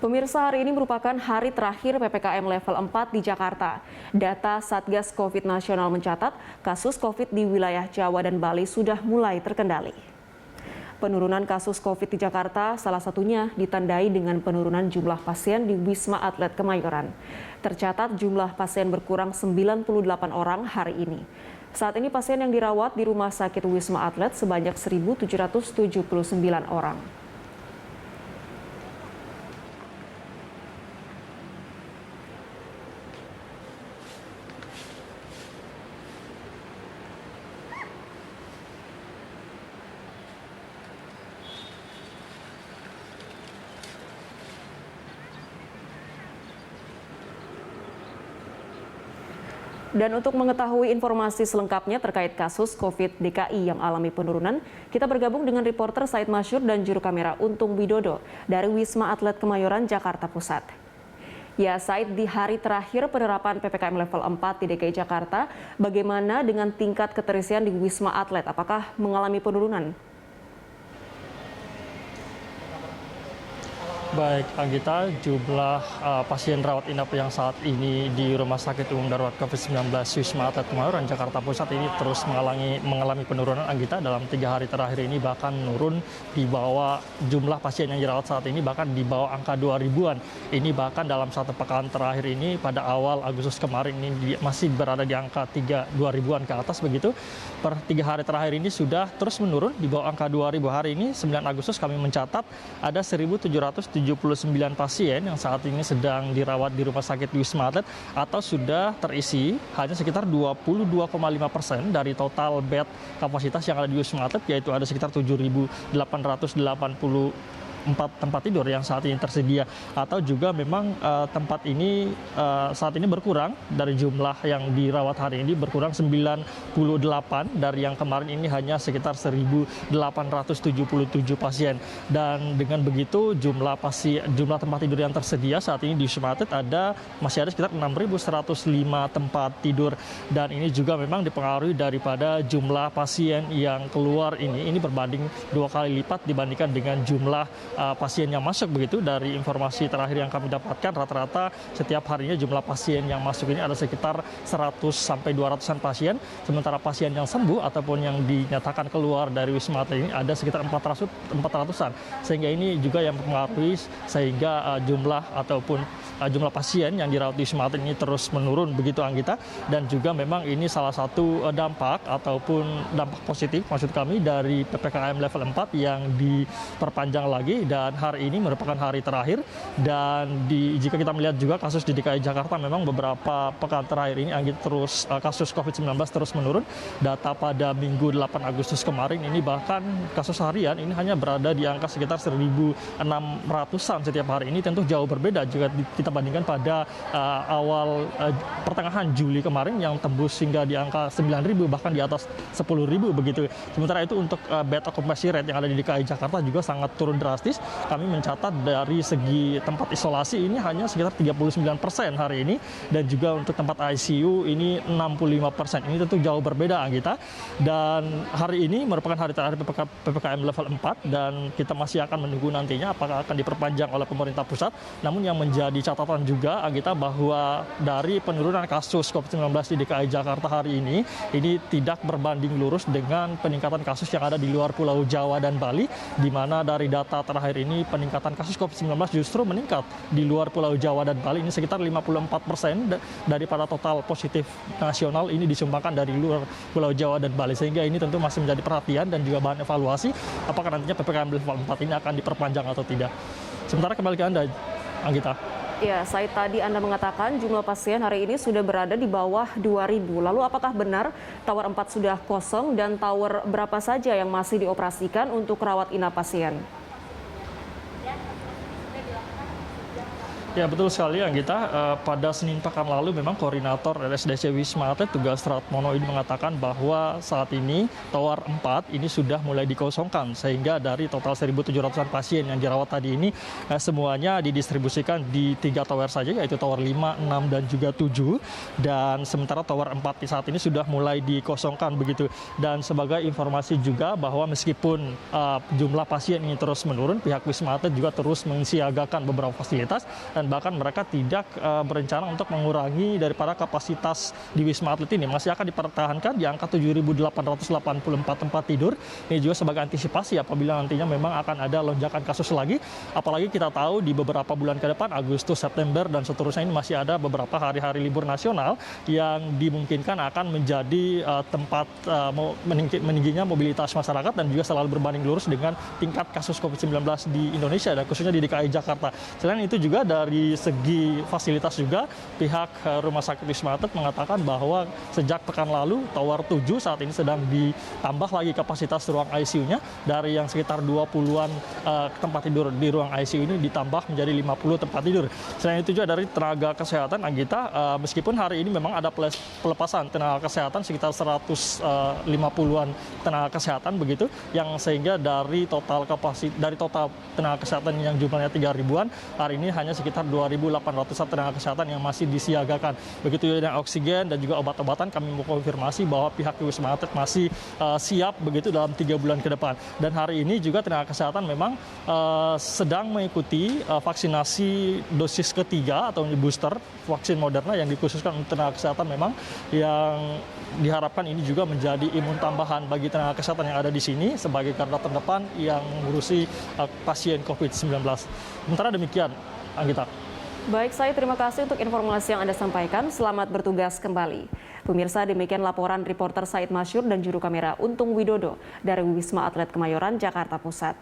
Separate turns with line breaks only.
Pemirsa, hari ini merupakan hari terakhir PPKM level 4 di Jakarta. Data Satgas Covid Nasional mencatat kasus Covid di wilayah Jawa dan Bali sudah mulai terkendali. Penurunan kasus Covid di Jakarta salah satunya ditandai dengan penurunan jumlah pasien di Wisma Atlet Kemayoran. Tercatat jumlah pasien berkurang 98 orang hari ini. Saat ini pasien yang dirawat di Rumah Sakit Wisma Atlet sebanyak 1.779 orang. Dan untuk mengetahui informasi selengkapnya terkait kasus COVID DKI yang alami penurunan, kita bergabung dengan reporter Said Masyur dan juru kamera Untung Widodo dari Wisma Atlet Kemayoran, Jakarta Pusat. Ya, Said, di hari terakhir penerapan PPKM level 4 di DKI Jakarta, bagaimana dengan tingkat keterisian di Wisma Atlet? Apakah mengalami penurunan?
Baik, Anggita, jumlah pasien rawat inap yang saat ini di Rumah Sakit Umum Darurat COVID-19 Wisma Atlet Kemayoran, Jakarta Pusat ini terus mengalami penurunan, Anggita. Dalam 3 hari terakhir ini bahkan menurun di bawah jumlah pasien yang dirawat saat ini, bahkan di bawah angka 2.000-an. Ini bahkan dalam 1 pekan terakhir ini, pada awal Agustus kemarin ini masih berada di angka 2.000-an ke atas begitu. Per 3 hari terakhir ini sudah terus menurun di bawah angka 2.000. Hari ini 9 Agustus kami mencatat ada 1.779 pasien yang saat ini sedang dirawat di Rumah Sakit Wisma Atlet atau sudah terisi hanya sekitar 22,5% dari total bed kapasitas yang ada di Wisma Atlet, yaitu ada sekitar 7.884 tempat tidur yang saat ini tersedia, atau juga memang tempat ini saat ini berkurang dari jumlah yang dirawat hari ini, berkurang 98 dari yang kemarin ini hanya sekitar 1.877 pasien. Dan dengan begitu jumlah tempat tidur yang tersedia saat ini di Wisma Atlet masih ada sekitar 6.105 tempat tidur, dan ini juga memang dipengaruhi daripada jumlah pasien yang keluar ini berbanding 2 kali lipat dibandingkan dengan jumlah pasien yang masuk begitu. Dari informasi terakhir yang kami dapatkan, rata-rata setiap harinya jumlah pasien yang masuk ini ada sekitar 100 sampai 200-an pasien, sementara pasien yang sembuh ataupun yang dinyatakan keluar dari Wisma Atlet ini ada sekitar 400-an, sehingga ini juga yang mempengaruhi sehingga jumlah pasien yang dirawat di Wisma Atlet ini terus menurun begitu, Anggita. Dan juga memang ini salah satu dampak ataupun dampak positif maksud kami dari PPKM level 4 yang diperpanjang lagi, dan hari ini merupakan hari terakhir. Dan jika kita melihat juga kasus di DKI Jakarta, memang beberapa pekan terakhir ini kasus COVID-19 terus menurun. Data pada Minggu 8 Agustus kemarin ini bahkan kasus harian ini hanya berada di angka sekitar 1.600-an setiap hari. Ini tentu jauh berbeda jika kita bandingkan pada pertengahan Juli kemarin yang tembus hingga di angka 9.000, bahkan di atas 10.000 begitu. Sementara itu untuk bed occupancy rate yang ada di DKI Jakarta juga sangat turun drastis. Kami mencatat dari segi tempat isolasi ini hanya sekitar 39% hari ini, dan juga untuk tempat ICU ini 65%. Ini tentu jauh berbeda, Anggita. Dan hari ini merupakan hari terakhir PPKM level 4, dan kita masih akan menunggu nantinya apakah akan diperpanjang oleh pemerintah pusat. Namun yang menjadi catatan juga, Anggita, bahwa dari penurunan kasus COVID-19 di DKI Jakarta hari ini tidak berbanding lurus dengan peningkatan kasus yang ada di luar Pulau Jawa dan Bali, di mana dari data terakhir ini peningkatan kasus COVID-19 justru meningkat di luar Pulau Jawa dan Bali. Ini sekitar 54% daripada total positif nasional ini disumbangkan dari luar Pulau Jawa dan Bali, sehingga ini tentu masih menjadi perhatian dan juga bahan evaluasi apakah nantinya PPKM level 4 ini akan diperpanjang atau tidak. Sementara kembali ke Anda, Anggita.
Ya, Said, tadi Anda mengatakan jumlah pasien hari ini sudah berada di bawah 2.000. Lalu apakah benar Tower 4 sudah kosong, dan tower berapa saja yang masih dioperasikan untuk rawat inap pasien?
Ya betul sekali Anggita, pada Senin pekan lalu memang koordinator RSDC Wisma Atlet Tugas Ratmono ini mengatakan bahwa saat ini tower 4 ini sudah mulai dikosongkan sehingga dari total 1.700-an pasien yang dirawat tadi ini semuanya didistribusikan di 3 tower saja, yaitu tower 5, 6 dan juga 7, dan sementara tower 4 di saat ini sudah mulai dikosongkan begitu. Dan sebagai informasi juga bahwa meskipun jumlah pasien ini terus menurun, pihak Wisma Atlet juga terus mensiagakan beberapa fasilitas dan bahkan mereka tidak berencana untuk mengurangi daripada kapasitas di Wisma Atlet ini. Masih akan dipertahankan di angka 7.884 tempat tidur. Ini juga sebagai antisipasi apabila nantinya memang akan ada lonjakan kasus lagi. Apalagi kita tahu di beberapa bulan ke depan, Agustus, September, dan seterusnya ini masih ada beberapa hari-hari libur nasional yang dimungkinkan akan menjadi tempat meningginya mobilitas masyarakat dan juga selalu berbanding lurus dengan tingkat kasus COVID-19 di Indonesia dan khususnya di DKI Jakarta. Selain itu juga dari segi fasilitas juga pihak Rumah Sakit Wisma Atlet mengatakan bahwa sejak pekan lalu Tower 7 saat ini sedang ditambah lagi kapasitas ruang ICU-nya dari yang sekitar 20-an tempat tidur di ruang ICU ini ditambah menjadi 50 tempat tidur. Selain itu juga dari tenaga kesehatan Anggita, meskipun hari ini memang ada pelepasan tenaga kesehatan sekitar 150-an tenaga kesehatan begitu, yang sehingga dari total tenaga kesehatan yang jumlahnya 3.000-an, hari ini hanya sekitar 2.800 tenaga kesehatan yang masih disiagakan. Begitu juga dengan oksigen dan juga obat-obatan, kami mau konfirmasi bahwa pihak Wisma Atlet masih siap begitu dalam 3 bulan ke depan. Dan hari ini juga tenaga kesehatan memang sedang mengikuti vaksinasi dosis ketiga atau booster vaksin Moderna yang dikhususkan untuk tenaga kesehatan memang yang diharapkan ini juga menjadi imun tambahan bagi tenaga kesehatan yang ada di sini sebagai garda terdepan yang mengurusi pasien COVID-19. Sementara demikian, Anggita.
Baik, saya terima kasih untuk informasi yang Anda sampaikan. Selamat bertugas kembali. Pemirsa, demikian laporan reporter Said Masyur dan juru kamera Untung Widodo dari Wisma Atlet Kemayoran, Jakarta Pusat.